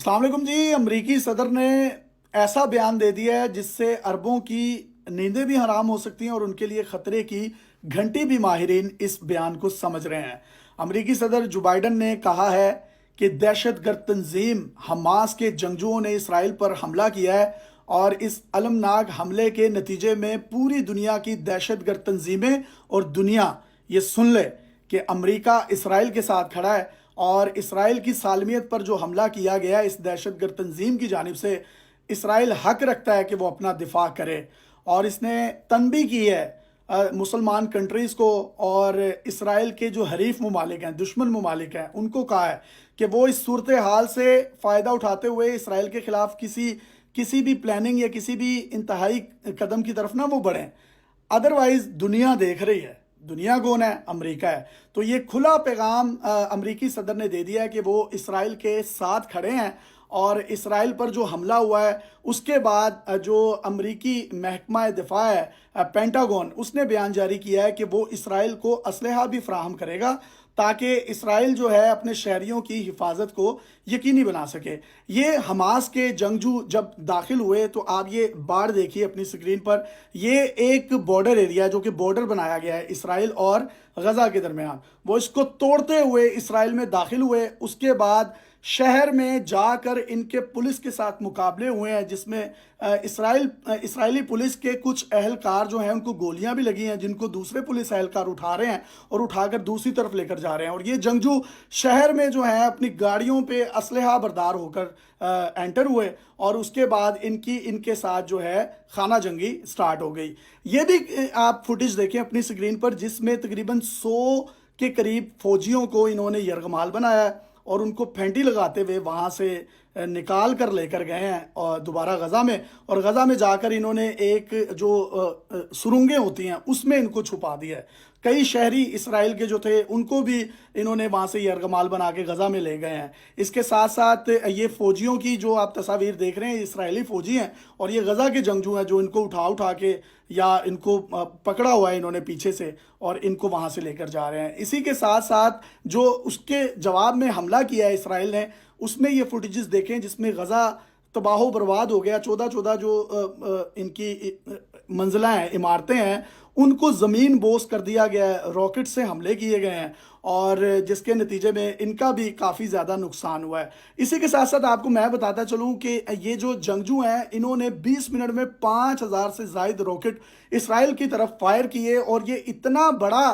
अस्सलाम वालेकुम जी। अमरीकी सदर ने ऐसा बयान दे दिया है जिससे अरबों की नींदें भी हराम हो सकती हैं और उनके लिए खतरे की घंटी भी माहिरीन इस बयान को समझ रहे हैं। अमरीकी सदर जो बाइडन ने कहा है कि दहशतगर्द तंजीम हमास के जंगजुओं ने इसराइल पर हमला किया है और इस अलमनाक हमले के नतीजे में पूरी दुनिया की दहशतगर्द तंजीमें और दुनिया ये सुन ले कि अमरीका इसराइल के साथ खड़ा है और इसराइल की सालमियत पर जो हमला किया गया इस दहशतगर्द तंजीम की जानिब से इसराइल हक रखता है कि वो अपना दिफा करे। और इसने तंबी की है मुसलमान कंट्रीज़ को और इसराइल के जो हरीफ ममालिक हैं, दुश्मन ममालिक हैं, उनको कहा है कि वो इस सूरत हाल से फ़ायदा उठाते हुए इसराइल के ख़िलाफ़ किसी भी प्लानिंग या किसी भी इंतहाई कदम की तरफ ना वो बढ़ें। अदरवाइज़ दुनिया देख रही है। दुनिया कौन है? अमेरिका है। तो ये खुला पैगाम अमेरिकी सदर ने दे दिया है कि वो इसराइल के साथ खड़े हैं और इसराइल पर जो हमला हुआ है उसके बाद जो अमेरिकी महकमा दिफा है पेंटागन, उसने बयान जारी किया है कि वो इसराइल को असलहा भी फराहम करेगा ताकि इसराइल जो है अपने शहरियों की हिफाजत को यकीनी बना सके। ये हमास के जंगजू जब दाखिल हुए तो आप ये बाढ़ देखिए अपनी स्क्रीन पर। ये एक बॉर्डर एरिया जो कि बॉर्डर बनाया गया है इसराइल और गज़ा के दरमियान, वो इसको तोड़ते हुए इसराइल में दाखिल हुए। उसके बाद शहर में जाकर इनके पुलिस के साथ मुकाबले हुए हैं जिसमें इसराइली पुलिस के कुछ अहलकार जो हैं उनको गोलियां भी लगी हैं, जिनको दूसरे पुलिस अहलकार उठा रहे हैं और उठाकर दूसरी तरफ लेकर जा रहे हैं। और ये जंगजू शहर में जो है अपनी गाड़ियों पे असलहा बरदार होकर एंटर हुए और उसके बाद इनके साथ जो है खाना जंगी स्टार्ट हो गई। ये भी आप फुटेज देखें अपनी स्क्रीन पर जिसमें तकरीबन 100 के करीब फौजियों को इन्होंने यरगमाल बनाया है और उनको फेंटी लगाते हुए वहाँ से निकाल कर लेकर गए हैं और दोबारा गज़ा में, और गज़ा में जाकर इन्होंने एक जो सुरंगें होती हैं उसमें इनको छुपा दिया है। कई शहरी इसराइल के जो थे उनको भी इन्होंने वहाँ से यरगमाल बना के गज़ा में ले गए हैं। इसके साथ साथ ये फ़ौजियों की जो आप तस्वीर देख रहे हैं इसराइली फ़ौजी हैं और ये गज़ा के जंगजू हैं जो इनको उठा के या इनको पकड़ा हुआ है इन्होंने पीछे से और इनको वहाँ से लेकर जा रहे हैं। इसी के साथ साथ जो उसके जवाब में हमला किया है इसराइल ने, उसमें ये फुटेजेस देखें जिसमें गज़ा तबाह बर्बाद हो गया। 14 जो इनकी मंजिला हैं, इमारतें हैं, उनको ज़मीन बोस कर दिया गया है, रॉकेट से हमले किए गए हैं और जिसके नतीजे में इनका भी काफ़ी ज़्यादा नुकसान हुआ है। इसी के साथ साथ आपको मैं बताता चलूँ कि ये जो जंगजू हैं इन्होंने 20 मिनट में 5000 से ज़ायद रॉकेट इसराइल की तरफ फायर किए और ये इतना बड़ा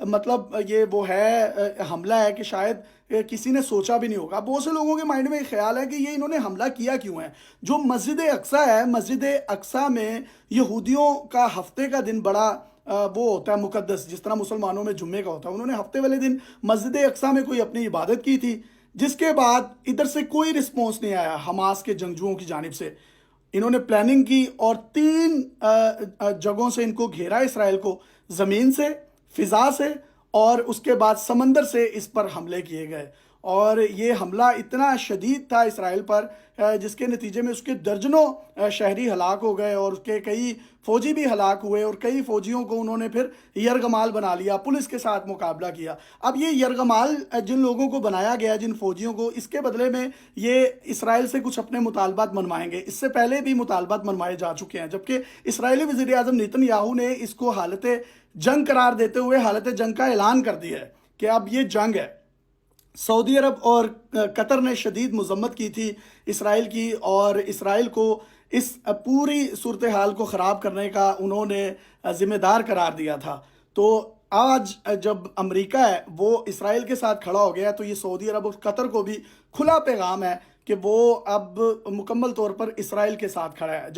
मतलब ये वो है हमला है कि शायद किसी ने सोचा भी नहीं होगा। बहुत से लोगों के माइंड में एक ख्याल है कि ये इन्होंने हमला किया क्यों है। जो मस्जिद अक्सा है, मस्जिद अक्सा में यहूदियों का हफ्ते का दिन बड़ा वो होता है मुकद्दस, जिस तरह मुसलमानों में जुम्मे का होता है। उन्होंने हफ्ते वाले दिन मस्जिद अक्सा में कोई अपनी इबादत की थी, जिसके बाद इधर से कोई रिस्पॉन्स नहीं आया हमास के जंगजुओं की जानिब से। इन्होंने प्लानिंग की और 3 जगहों से इनको घेरा इसराइल को, ज़मीन से, फ़िज़ा से और उसके बाद समंदर से इस पर हमले किए गए। और ये हमला इतना शदीद था इसराइल पर जिसके नतीजे में उसके दर्जनों शहरी हलाक हो गए और उसके कई फ़ौजी भी हलाक हुए और कई फ़ौजियों को उन्होंने फिर यरगमाल बना लिया, पुलिस के साथ मुकाबला किया। अब ये यरगमाल जिन लोगों को बनाया गया, जिन फ़ौजियों को, इसके बदले में ये इसराइल से कुछ अपने मुतालबात मनवाएंगे। इससे पहले भी मुतालबात मनवाए जा चुके हैं, जबकि इसराइली वज़ीर आज़म नेतन्याहू ने इसको हालत जंग करार देते हुए हालत जंग का ऐलान कर दिया है कि अब ये जंग है। सऊदी अरब और कतर ने शदीद मज़म्मत की थी इसराइल की और इसराइल को इस पूरी सूरत हाल को ख़राब करने का उन्होंने ज़िम्मेदार करार दिया था। तो आज जब अमेरिका है वो इसराइल के साथ खड़ा हो गया तो ये सऊदी अरब और कतर को भी खुला पैगाम है कि वो अब मुकम्मल तौर पर इसराइल के साथ खड़ा है।